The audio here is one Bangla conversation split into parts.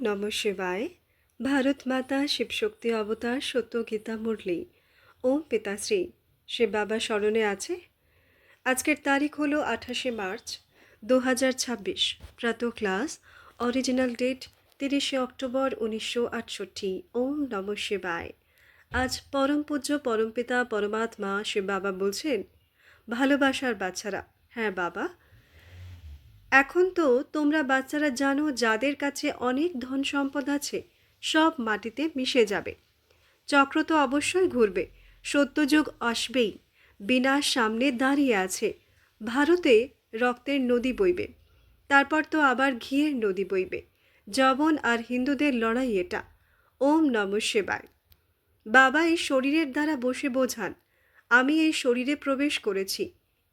নমঃ শিবায়। ভারত মাতা শিবশক্তি অবতার সত্য গীতা মুরলি। ওম পিতাশ্রী শিব বাবা স্মরণে আছে। আজকের তারিখ হলো 28 মার্চ 2026। প্রাতঃ ক্লাস। Original date 30 October 1968। ওম নমঃ শিবায়। আজ পরম পূজ্য পরমপিতা পরমাত্মা শিব বাবা বলছেন, ভালোবাসার বাচ্চারা। হ্যাঁ বাবা, এখন তো তোমরা বাচ্চারা জানো যাদের কাছে অনেক ধন সম্পদ আছে সব মাটিতে মিশে যাবে। চক্র তো অবশ্যই ঘুরবে, সত্যযুগ আসবেই। বিনাশ সামনে দাঁড়িয়ে আছে। ভারতে রক্তের নদী বইবে, তারপর তো আবার ঘিয়ের নদী বইবে। যবন আর হিন্দুদের লড়াই এটা। ওম নমঃ শিবায়। বাবা এই শরীরের দ্বারা বসে বোঝান, আমি এই শরীরে প্রবেশ করেছি।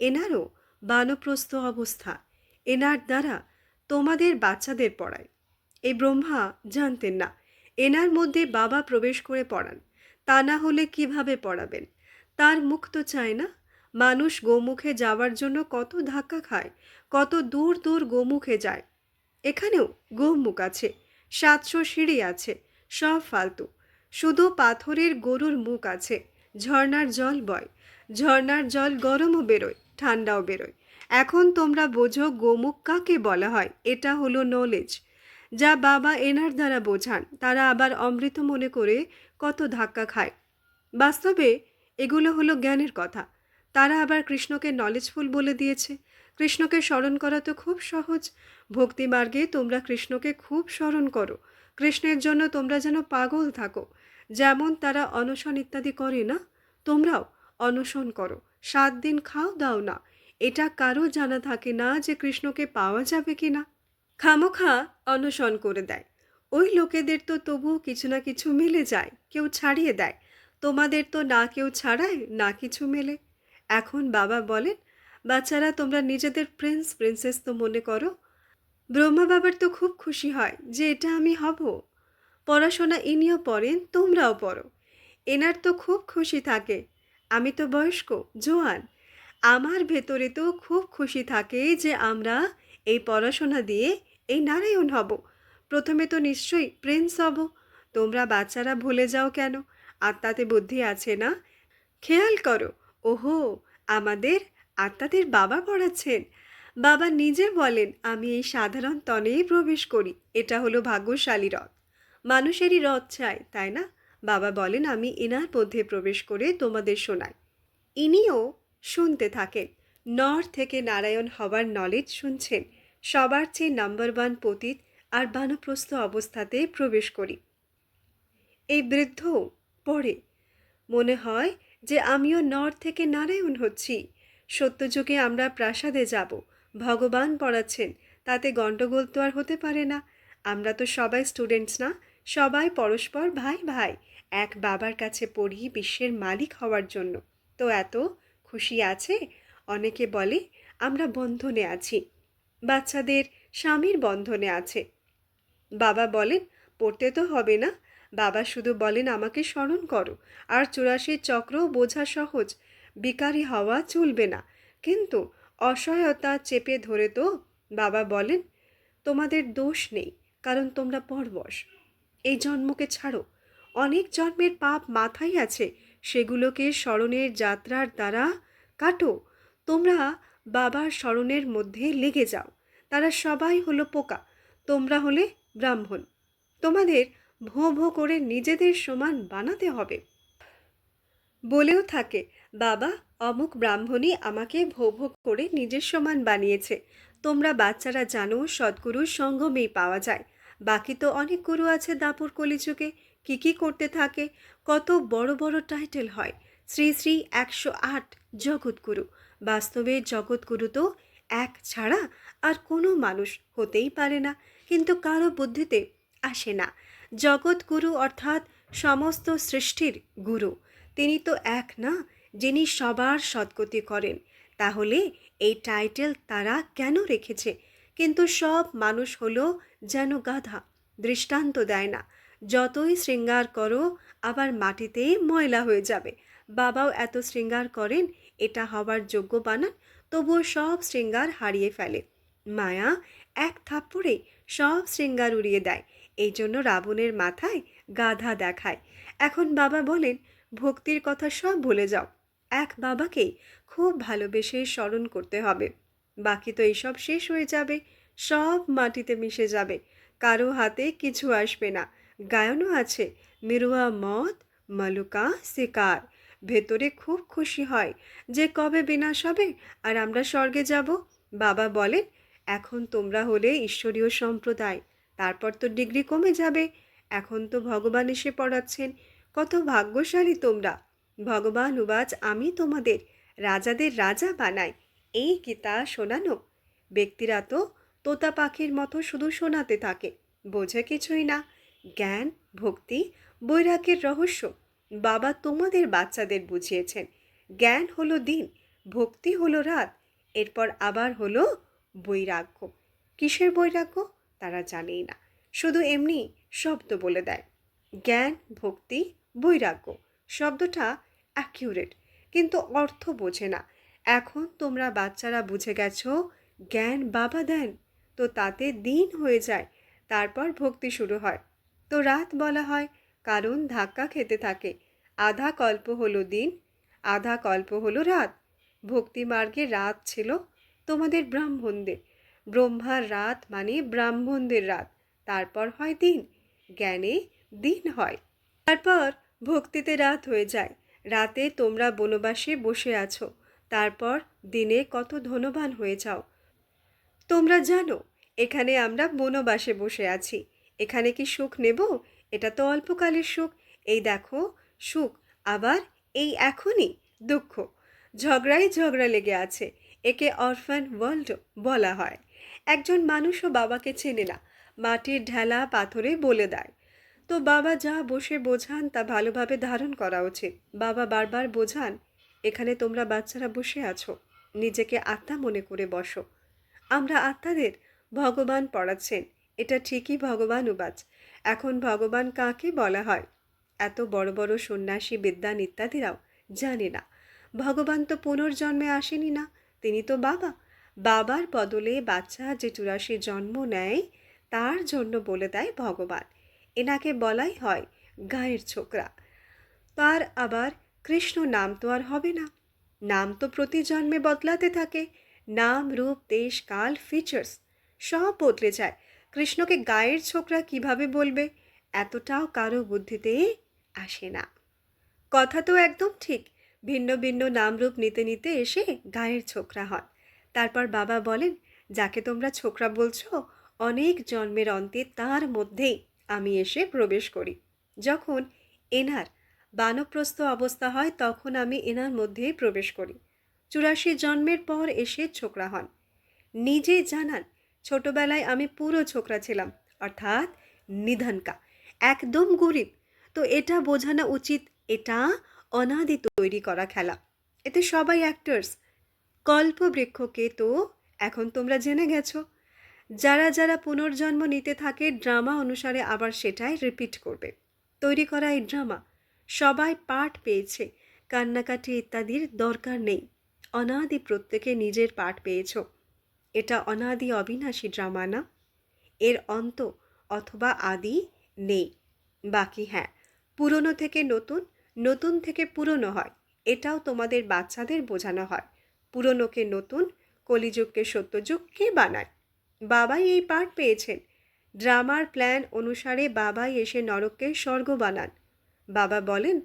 এনারও বানপ্রস্থ অবস্থা। এনার দ্বারা তোমাদের বাচ্চাদের পড়ায়। এই ব্রহ্মা জানতেন না, এনার মধ্যে বাবা প্রবেশ করে পড়ান। তা না হলে কিভাবে পড়াবেন? তার মুখ তো চায় না। মানুষ গোমুখে যাওয়ার জন্য কত ধাক্কা খায়, কত দূর দূর গোমুখে যায়। এখানেও গোমুখ আছে, 700 সিঁড়ি আছে, সব ফালতু। শুধু পাথরের গরুর মুখ আছে। ঝর্ণার জল বয়, ঝর্ণার জল গরমও বেরোয়, ঠান্ডাও বেরোয়। এখন তোমরা বোঝো গোমুখ কাকে বলা হয়। এটা হলো নলেজ, যা বাবা এনার দ্বারা বোঝান। তারা আবার অমৃত মনে করে কত ধাক্কা খায়। বাস্তবে এগুলো হলো জ্ঞানের কথা। তারা আবার কৃষ্ণকে নলেজফুল বলে দিয়েছে। কৃষ্ণকে স্মরণ করা তো খুব সহজ। ভক্তি মার্গে তোমরা কৃষ্ণকে খুব স্মরণ করো। কৃষ্ণের জন্য তোমরা যেন পাগল থাকো। যেমন তারা অনশন ইত্যাদি করে না, তোমরাও অনশন করো। 7 দিন খাও দাও না। এটা কারো জানা থাকে না যে কৃষ্ণকে পাওয়া যাবে কি না। খামোখা অনশন করে দেয়। ওই লোকেদের তো তবুও কিছু না কিছু মিলে যায়, কেউ ছাড়িয়ে দেয়। তোমাদের তো না কেউ ছাড়ায়, না কিছু মেলে। এখন বাবা বলেন, বাচ্চারা তোমরা নিজেদের প্রিন্স প্রিন্সেস তো মনে করো। ব্রহ্মা বাবার তো খুব খুশি হয় যে এটা আমি হব। পড়াশোনা ইনিও পড়েন, তোমরাও পড়ো। এনার তো খুব খুশি থাকে। আমি তো বয়স্ক, জোয়ান। আমার ভেতরে তো খুব খুশি থাকে যে আমরা এই পড়াশোনা দিয়ে এই নারায়ণ হব। প্রথমে তো নিশ্চয়ই প্রিন্স হব। তোমরা বাচ্চারা ভুলে যাও কেন? আত্মাতে বুদ্ধি আছে না? খেয়াল করো। ওহো, আমাদের আত্মাদের বাবা পড়াচ্ছেন। বাবা নিজে বলেন, আমি এই সাধারণ তনেই প্রবেশ করি। এটা হলো ভাগ্যশালী রথ। মানুষেরই রথ চাই, তাই না? বাবা বলেন, আমি এনার মধ্যে প্রবেশ করে তোমাদের শোনাই। ইনিও শুনতে থাকেন। নর থেকে নারায়ণ হবার নলেজ শুনছেন। সবার চেয়ে নাম্বার 1 পতিত আর বানপ্রস্থ অবস্থাতে প্রবেশ করি। এই বৃদ্ধ পড়ে, মনে হয় যে আমিও নর থেকে নারায়ণ হচ্ছি। সত্যযুগে আমরা প্রাসাদে যাব, ভগবান পড়াচ্ছেন, তাতে গণ্ডগোল তো আর হতে পারে না। আমরা তো সবাই স্টুডেন্টস না, সবাই পরস্পর ভাই ভাই। এক বাবার কাছে পড়ি বিশ্বের মালিক হওয়ার জন্য। তো এত খুশি আছে। অনেকে বলে আমরা বন্ধনে আছি, বাচ্চাদের স্বামীর বন্ধনে আছে। বাবা বলেন, পড়তে তো হবে না। বাবা শুধু বলেন, আমাকে স্মরণ করো। আর 84 চক্র বোঝা সহজ, বিকারী হওয়া চলবে না। কিন্তু অসহায়তা চেপে ধরে তো বাবা বলেন, তোমাদের দোষ নেই, কারণ তোমরা পরবশ। এই জন্মকে ছাড়ো। অনেক জন্মের পাপ মাথায় আছে, সেগুলোকে স্মরণের যাত্রার দ্বারা কাটো। তোমরা বাবার স্মরণের মধ্যে লেগে যাও। তারা সবাই হলো পোকা, তোমরা হলে ব্রাহ্মণ। তোমাদের ভোঁ ভোঁ করে নিজেদের সমান বানাতে হবে। বলেও থাকে, বাবা অমুক ব্রাহ্মণই আমাকে ভোঁ ভোঁ করে নিজের সমান বানিয়েছে। তোমরা বাচ্চারা জানো সদ্গুরুর সঙ্গমেই পাওয়া যায়। বাকি তো অনেক গুরু আছে দাপর কলিযুগে। কি করতে থাকে, কত বড় বড় টাইটেল হয়। শ্রী শ্রী 108 জগৎগুরু। বাস্তবে জগৎগুরু তো এক ছাড়া আর কোনো মানুষ হতেই পারে না, কিন্তু কারো বুদ্ধিতে আসে না। জগৎগুরু অর্থাৎ সমস্ত সৃষ্টির গুরু। তিনি তো এক না, যিনি সবার সদ্গতি করেন। তাহলে এই টাইটেল তারা কেন রেখেছে? কিন্তু সব মানুষ হলো যেন গাধা, দৃষ্টান্ত দেয় না। যতই শৃঙ্গার করো আবার মাটিতে ময়লা হয়ে যাবে। বাবাও এত শৃঙ্গার করেন, এটা হবার যোগ্য বানান, তবুও সব শৃঙ্গার হারিয়ে ফেলে। মায়া এক থাপ্পড়ে সব শৃঙ্গার উড়িয়ে দেয়। এই জন্য রাবণের মাথায় গাধা দেখায়। এখন বাবা বলেন, ভক্তির কথা সব ভুলে যাও, এক বাবাকেই খুব ভালোবেসে স্মরণ করতে হবে। বাকি তো এইসব শেষ হয়ে যাবে, সব মাটিতে মিশে যাবে, কারো হাতে কিছু আসবে না। গায়নও আছে, মিরুয়া মত মালুকা শিকার। ভেতরে খুব খুশি হয় যে কবে বিনাশ হবে আর আমরা স্বর্গে যাব। বাবা বলেন, এখন তোমরা হলে ঈশ্বরীয় সম্প্রদায়, তারপর তো ডিগ্রি কমে যাবে, এখন তো ভগবান এসে পড়াচ্ছেন, কত ভাগ্যশালী তোমরা। ভগবান উবাচ, আমি তোমাদের রাজাদের রাজা বানাই। এই গীতা শোনানো ব্যক্তিরা তো তোতা পাখির মতো শুধু শোনাতে থাকে, বোঝে কিছুই না। জ্ঞান, ভক্তি, বৈরাগ্যের রহস্য বাবা তোমাদের বাচ্চাদের বুঝিয়েছেন। জ্ঞান হলো দিন, ভক্তি হলো রাত, এরপর আবার হলো বৈরাগ্য। কিসের বৈরাগ্য তারা জানেই না, শুধু এমনি শব্দ বলে দেয়। জ্ঞান, ভক্তি, বৈরাগ্য শব্দটা অ্যাকিউরেট, কিন্তু অর্থ বোঝে না। এখন তোমরা বাচ্চারা বুঝে গেছো, জ্ঞান বাবা দেন, তো তাতে দিন হয়ে যায়, তারপর ভক্তি শুরু হয়। তো রাত বলা হয় কারণ ধাক্কা খেতে থাকে। আধা কল্প হলো দিন, আধা কল্প হলো রাত। ভক্তি মার্গে রাত ছিল তোমাদের ব্রাহ্মণদের, ব্রহ্মার রাত মানে ব্রাহ্মণদের রাত, তারপর হয় দিন, জ্ঞানে দিন হয়, তারপর ভক্তিতে রাত হয়ে যায়। রাতে তোমরা বনবাসে বসে আছো, তারপর দিনে কত ধনবান হয়ে যাও। তোমরা জানো এখানে আমরা বনবাসে বসে আছি, এখানে কি সুখ নেব? এটা তো অল্পকালের সুখ। এই দেখো সুখ, আবার এই এখনই দুঃখ। ঝগড়াই ঝগড়া লেগে আছে, একে অরফান ওয়ার্ল্ড বলা হয়। একজন মানুষও বাবাকে চেনে না, মাটির ঢেলা পাথরে বলে দেয়। তো বাবা যা বসে বোঝান তা ভালোভাবে ধারণ করা উচিত। বাবা বারবার বোঝান, এখানে তোমরা বাচ্চারা বসে আছো, নিজেকে আত্মা মনে করে বসো। আমরা আত্মাদের ভগবান পড়াচ্ছেন, এটা ঠিকই ভগবান উবাচ। এখন ভগবান কাকে বলা হয়? এত বড় বড় সন্ন্যাসী বিদ্বান ইত্যাদিরাও জানে না। ভগবান তো পুনর্জন্মে আসেনি না, তিনি তো বাবা। বাবার বদলে বাচ্চা যে 84 জন্ম নেয়, তার জন্য বলে দেয় ভগবান। এনাকে বলাই হয় গায়ের ছোকরা। তার আবার কৃষ্ণ নাম তো আর হবে না, নাম তো প্রতি জন্মে বদলাতে থাকে। নাম, রূপ, দেশ, কাল, ফিচার্স সব বদলে যায়। কৃষ্ণকে গায়ের ছোকরা কিভাবে বলবে, এতটাও কারো বুদ্ধিতে আসে না। কথা তো একদম ঠিক, ভিন্ন ভিন্ন নাম রূপ নিতে নিতে এসে গায়ের ছোকরা হন। তারপর বাবা বলেন, যাকে তোমরা ছোকরা বলছো, অনেক জন্মের অন্তে তার মধ্যেই আমি এসে প্রবেশ করি। যখন এনার বানপ্রস্থ অবস্থা হয় তখন আমি এনার মধ্যেই প্রবেশ করি। 84 জন্মের পর এসে ছোকরা হন। নিজে জানান, ছোটবেলায় আমি পুরো ছোকরা ছিলাম, অর্থাৎ নিধনকা, একদম গরিব। তো এটা বোঝানো উচিত, এটা অনাদি তৈরি করা খেলা, এতে সবাই অ্যাক্টার্স। কল্পবৃক্ষকে তো এখন তোমরা জেনে গেছো। যারা যারা পুনর্জন্ম নিতে থাকে ড্রামা অনুসারে আবার সেটাই রিপিট করবে। তৈরি করা এই ড্রামা, সবাই পার্ট পেয়েছে, কান্নাকাটি ইত্যাদির দরকার নেই। অনাদি প্রত্যেকে নিজের পার্ট পেয়েছ। এটা অনাদি অবিনাশী ড্রামা না, এর অন্ত অথবা আদি নেই। বাকি হ্যাঁ, পুরনো থেকে নতুন, নতুন থেকে পুরনো হয়, এটাও তোমাদের বাচ্চাদের বোঝানো হয়। পুরনোকে নতুন, কলিযুগকে সত্যযুগ কে বানায়? বাবাই এই পার্ট পেয়েছেন। ড্রামার প্ল্যান অনুসারে বাবাই এসে নরককে স্বর্গ বানান। বাবা বলেন,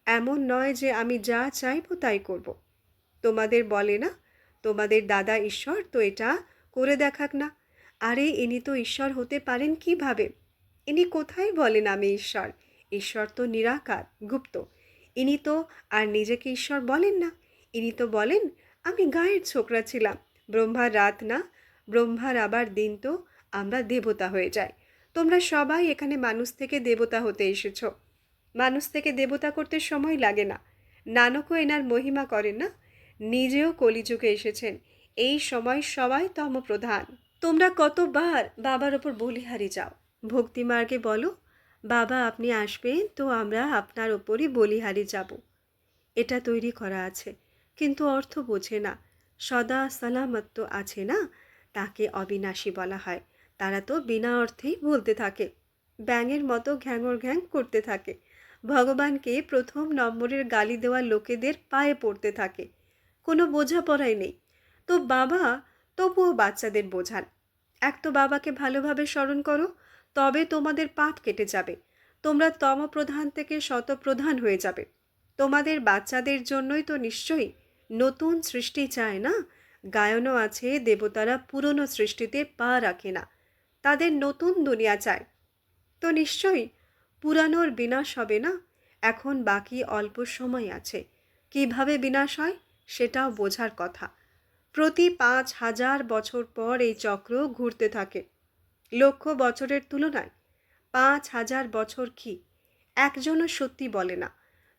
এমন নয় যে আমি যা চাইবো তাই করব। তোমাদের বলে না, তোমাদের দাদা ঈশ্বর, তো এটা করে দেখাক না। আরে ইনি তো ঈশ্বর হতে পারেন কিভাবে? ইনি কোথায় বলেন আমি ঈশ্বর? ঈশ্বর তো নিরাকার, গুপ্ত। ইনি তো আর নিজেকে ঈশ্বর বলেন না। ইনি তো বলেন, আমি গায়ের ছোকরা ছিলাম, ব্রহ্মার রাত না, ব্রহ্মার আবার দিন, তো আমরা দেবতা হয়ে যাই। তোমরা সবাই এখানে মানুষ থেকে দেবতা হতে এসেছো। মানুষ থেকে দেবতা করতে সময় লাগে না। নানকও এনার মহিমা করেন না, নিজেও কলিযুগে এসেছেন। এই সময় সবাই তমপ্রধান। তোমরা কতবার বাবার ওপর বলিহারি যাও। ভক্তিমার্গে বলো, বাবা আপনি আসবেন তো আমরা আপনার ওপরই বলিহারি যাব। এটা তৈরি করা আছে, কিন্তু অর্থ বোঝে না। সদা সালামত আছে না, তাকে অবিনাশী বলা হয়। তারা তো বিনা অর্থেই বলতে থাকে। ব্যাঙের মতো ঘ্যাঙর ঘ্যাং করতে থাকে, ভগবানকে প্রথম নম্বরের গালি দেওয়া লোকেদের পায়ে পড়তে থাকে। কোনো বোঝাপড়াই নেই। তো বাবা তবুও বাচ্চাদের বোঝান, এক তো বাবাকে ভালোভাবে স্মরণ করো, তবে তোমাদের পাপ কেটে যাবে, তোমরা তমপ্রধান থেকে শতপ্রধান হয়ে যাবে। তোমাদের বাচ্চাদের জন্যই তো নিশ্চয়ই নতুন সৃষ্টি চায় না। গায়নও আছে, দেবতারা পুরনো সৃষ্টিতে পা রাখে না, তাদের নতুন দুনিয়া চায়। তো নিশ্চয়ই পুরানোর বিনাশ হবে না। এখন বাকি অল্প সময় আছে, কিভাবে বিনাশ হয় সেটাও বোঝার কথা। প্রতি ৫,০০০ বছর পর এই চক্র ঘুরতে থাকে। লক্ষ বছরের তুলনায় ৫,০০০ বছর কি, একজনও সত্যি বলে না।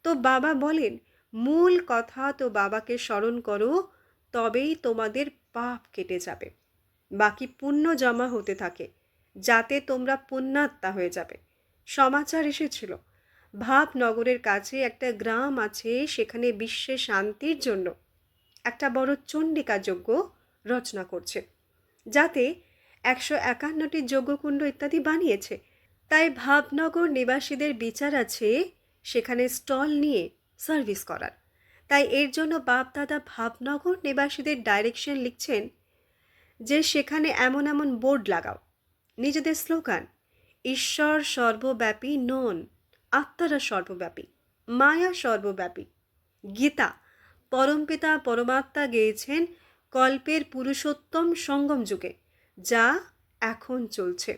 তো বাবা বলেন, মূল কথা তো বাবাকে স্মরণ করো, তবেই তোমাদের পাপ কেটে যাবে। বাকি পুণ্য জমা হতে থাকে, যাতে তোমরা পুণ্যাত্মা হয়ে যাবে। সমাচার এসেছিল, ভাবনগরের কাছে একটা গ্রাম আছে, সেখানে বিশ্বে শান্তির জন্য একটা বড় চণ্ডিকা যজ্ঞ রচনা করছে, যাতে ১৫১টি যজ্ঞকুণ্ড ইত্যাদি বানিয়েছে। তাই ভাবনগর নিবাসীদের বিচার আছে সেখানে স্টল নিয়ে সার্ভিস করার। তাই এর জন্য বাপদাদা ভাবনগর নিবাসীদের ডাইরেকশন লিখছেন যে সেখানে এমন এমন বোর্ড লাগাও। নিজেদের স্লোগান, ঈশ্বর সর্বব্যাপী নন, আত্মারা সর্বব্যাপী, মায়া সর্বব্যাপী। গীতা পরমপিতা পরমাত্মা গেয়েছেন কল্পের পুরুষোত্তম সঙ্গম যুগে, যা এখন চলছে।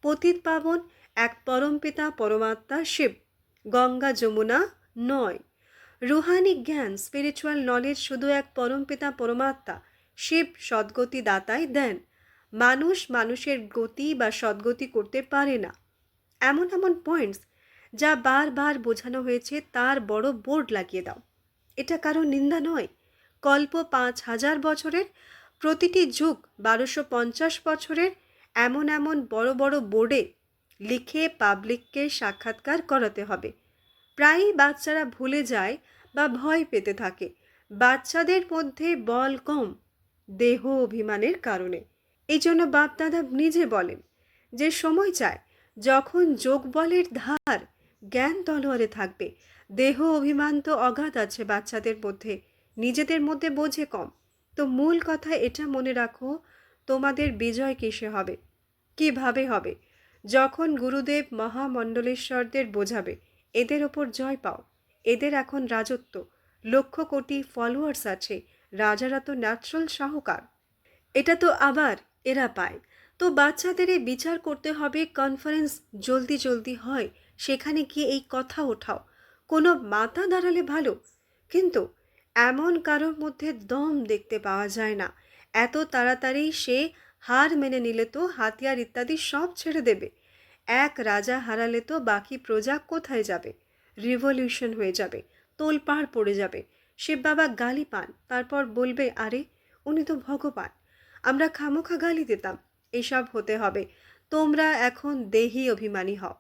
পতিত পাবন এক পরমপিতা পরমাত্মা শিব, গঙ্গা যমুনা নয়। রুহানি জ্ঞান, স্পিরিচুয়াল নলেজ শুধু এক পরমপিতা পরমাত্মা শিব সদ্গতি দাতাই দেন। মানুষ মানুষের গতি বা সদ্গতি করতে পারে না। এমন এমন পয়েন্টস যা বারবার বোঝানো হয়েছে, তার বড় বোর্ড লাগিয়ে দাও। এটা কারো নিন্দা নয়। কল্প ৫,০০০ বছরের, প্রতিটি যুগ ১২৫০ বছরের, এমন এমন বড় বড় বোর্ডে লিখে পাবলিককে সাক্ষাৎকার করাতে হবে। প্রায়ই বাচ্চারা ভুলে যায় বা ভয় পেতে থাকে। বাচ্চাদের মধ্যে বল কম, দেহ অভিমানের কারণে। এই জন্য বাপদাদা নিজে বলেন যে সময় চায় যখন যোগবলের ধার জ্ঞান তলোয়ারে থাকবে। দেহ অভিমান তো অগাধ আছে বাচ্চাদের মধ্যে, নিজেদের মধ্যে বোঝে কম। তো মূল কথা এটা মনে রাখো, তোমাদের বিজয় কিসে হবে, কিভাবে হবে? যখন গুরুদেব মহামণ্ডলেশ্বরদের বোঝাবে, এদের ওপর জয় পাও, এদের এখন রাজত্ব, লক্ষ কোটি ফলোয়ার্স আছে, রাজারা তো ন্যাচারাল শাহকার। এটা তো আবার এরা পায়। তো বাচ্চাদের এই বিচার করতে হবে, কনফারেন্স জলদি জলদি হয়, সেখানে গিয়ে এই কথা ওঠাও। কোনো মাথা দাঁড়ালে ভালো, কিন্তু এমন কারোর মধ্যে দম দেখতে পাওয়া যায় না। এত তাড়াতাড়ি সে হার মেনে নিলে তো হাতিয়ার ইত্যাদি সব ছেড়ে দেবে। এক রাজা হারালে তো বাকি প্রজা কোথায় যাবে? রিভলিউশন হয়ে যাবে, তোলপাড় পড়ে যাবে। শিব বাবা গালি পান, তারপর বলবে, আরে উনি তো ভগবান, আমরা খামোখা গালি দিতাম। এসব হতে হবে। তোমরা এখন দেহি অভিমানী হও,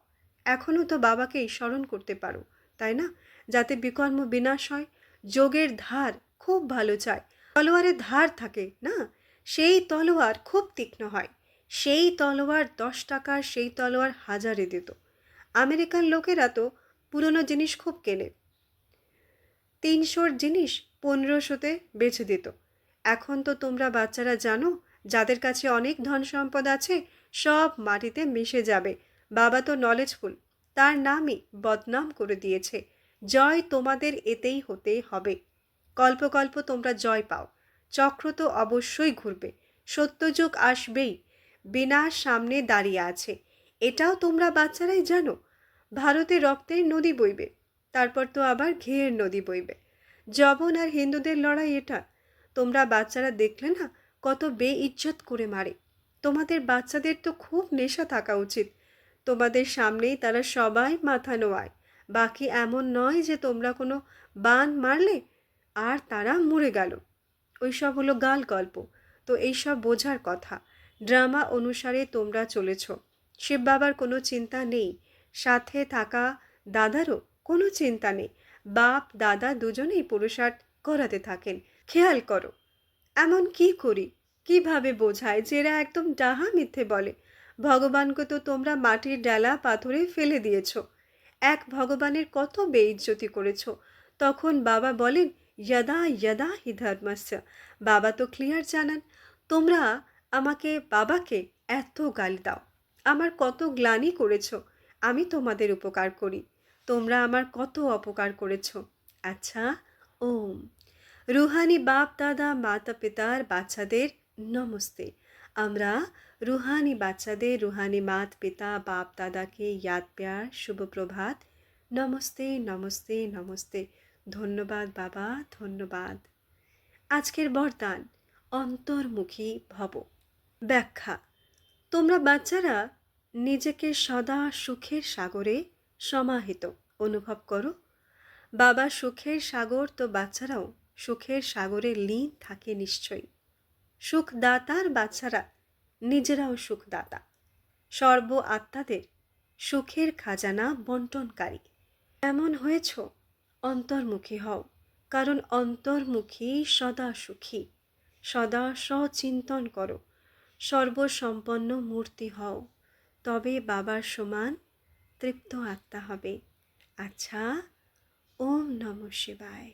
এখনও তো বাবাকে স্মরণ করতে পারো, তাই না? যাতে বিকর্ম বিনাশ হয়। যোগের ধার খুব ভালো চায়, তলোয়ারের ধার থাকে না, সেই তলোয়ার খুব তীক্ষ্ণ হয়। সেই তলোয়ার ১০ টাকার, সেই তলোয়ার হাজারে দিত। আমেরিকান লোকেরা তো পুরনো জিনিস খুব কেনে, ৩০০ জিনিস ১৫০০-তে বেচে দিত। এখন তো তোমরা বাচ্চারা জানো, যাদের কাছে অনেক ধন সম্পদ আছে, সব মাটিতে মিশে যাবে। বাবা তো নলেজফুল, তার নামই বদনাম করে দিয়েছে। জয় তোমাদের এতেই হতে হবে। কল্প কল্প তোমরা জয় পাও, চক্র তো অবশ্যই ঘুরবে, সত্যযুগ আসবেই, বিনাশ সামনে দাঁড়িয়ে আছে। এটাও তোমরা বাচ্চারাই জানো। ভারতে রক্তের নদী বইবে, তারপর তো আবার ঘিয়ের নদী বইবে। যবন আর হিন্দুদের লড়াই এটা। তোমরা বাচ্চারা দেখলে না কত বেইজ্জত করে মারে। তোমাদের বাচ্চাদের তো খুব নেশা থাকা উচিত। তোমাদের সামনেই তারা সবাই মাথা নোয়ায়। বাকি এমন নয় যে তোমরা কোনো বান মারলে আর তারা মরে গেল। ওইসব হলো গাল গল্প। তো এইসব বোঝার কথা। ড্রামা অনুসারে তোমরা চলেছ। শিব বাবার কোনো চিন্তা নেই, সাথে থাকা দাদারও কোনো চিন্তা নেই। বাপ দাদা দুজনেই পুরুষার্থ করাতে থাকেন। খেয়াল করো, এমন কি করি, কিভাবে বোঝায় যে এরা একদম ডাহা মিথ্যে বলে? ভগবানকে তো তোমরা মাটির ডালা পাথরে ফেলে দিয়েছ। এক ভগবানের কত বেইজ্জতি করেছ। তখন বাবা বলেন, যদা যদা হি ধর্মস্য। বাবা তো ক্লিয়ার জানান। তোমরা বাবাকে এত গালি দাও। আমার কত গ্লানি করেছ। আমি তোমাদের উপকার করি, তোমরা আমার কত অপকার করেছ। আচ্ছা, ওম। রুহানি বাপ দাদা মাতা পিতার বাচ্চাদের নমস্তে। আমরা রুহানি বাচ্চাদের রুহানি মাত পিতা বাপ দাদাকে ইয়াদ প্যার শুভ প্রভাত। নমস্তে নমস্তে নমস্তে। ধন্যবাদ বাবা, ধন্যবাদ। আজকের বরদান, অন্তর্মুখী ভব। ব্যাখ্যা: তোমরা বাচ্চারা নিজেকে সদা সুখের সাগরে সমাহিত অনুভব করো। বাবা সুখের সাগর, তো বাচ্চারাও সুখের সাগরে লীন থাকে নিশ্চয়ই। সুখদাতার বাচ্চারা নিজেরাও সুখদাতা, সর্ব আত্মাদের সুখের খাজানা বন্টনকারী। এমন হয়েছ, অন্তর্মুখী হও, কারণ অন্তর্মুখী সদা সুখী। সদা সচিন্তন করো, সর্বসম্পন্ন মূর্তি হও, তবে বাবার সমান তৃপ্ত আত্মা হবে। আচ্ছা, ওম নমঃ শিবায়।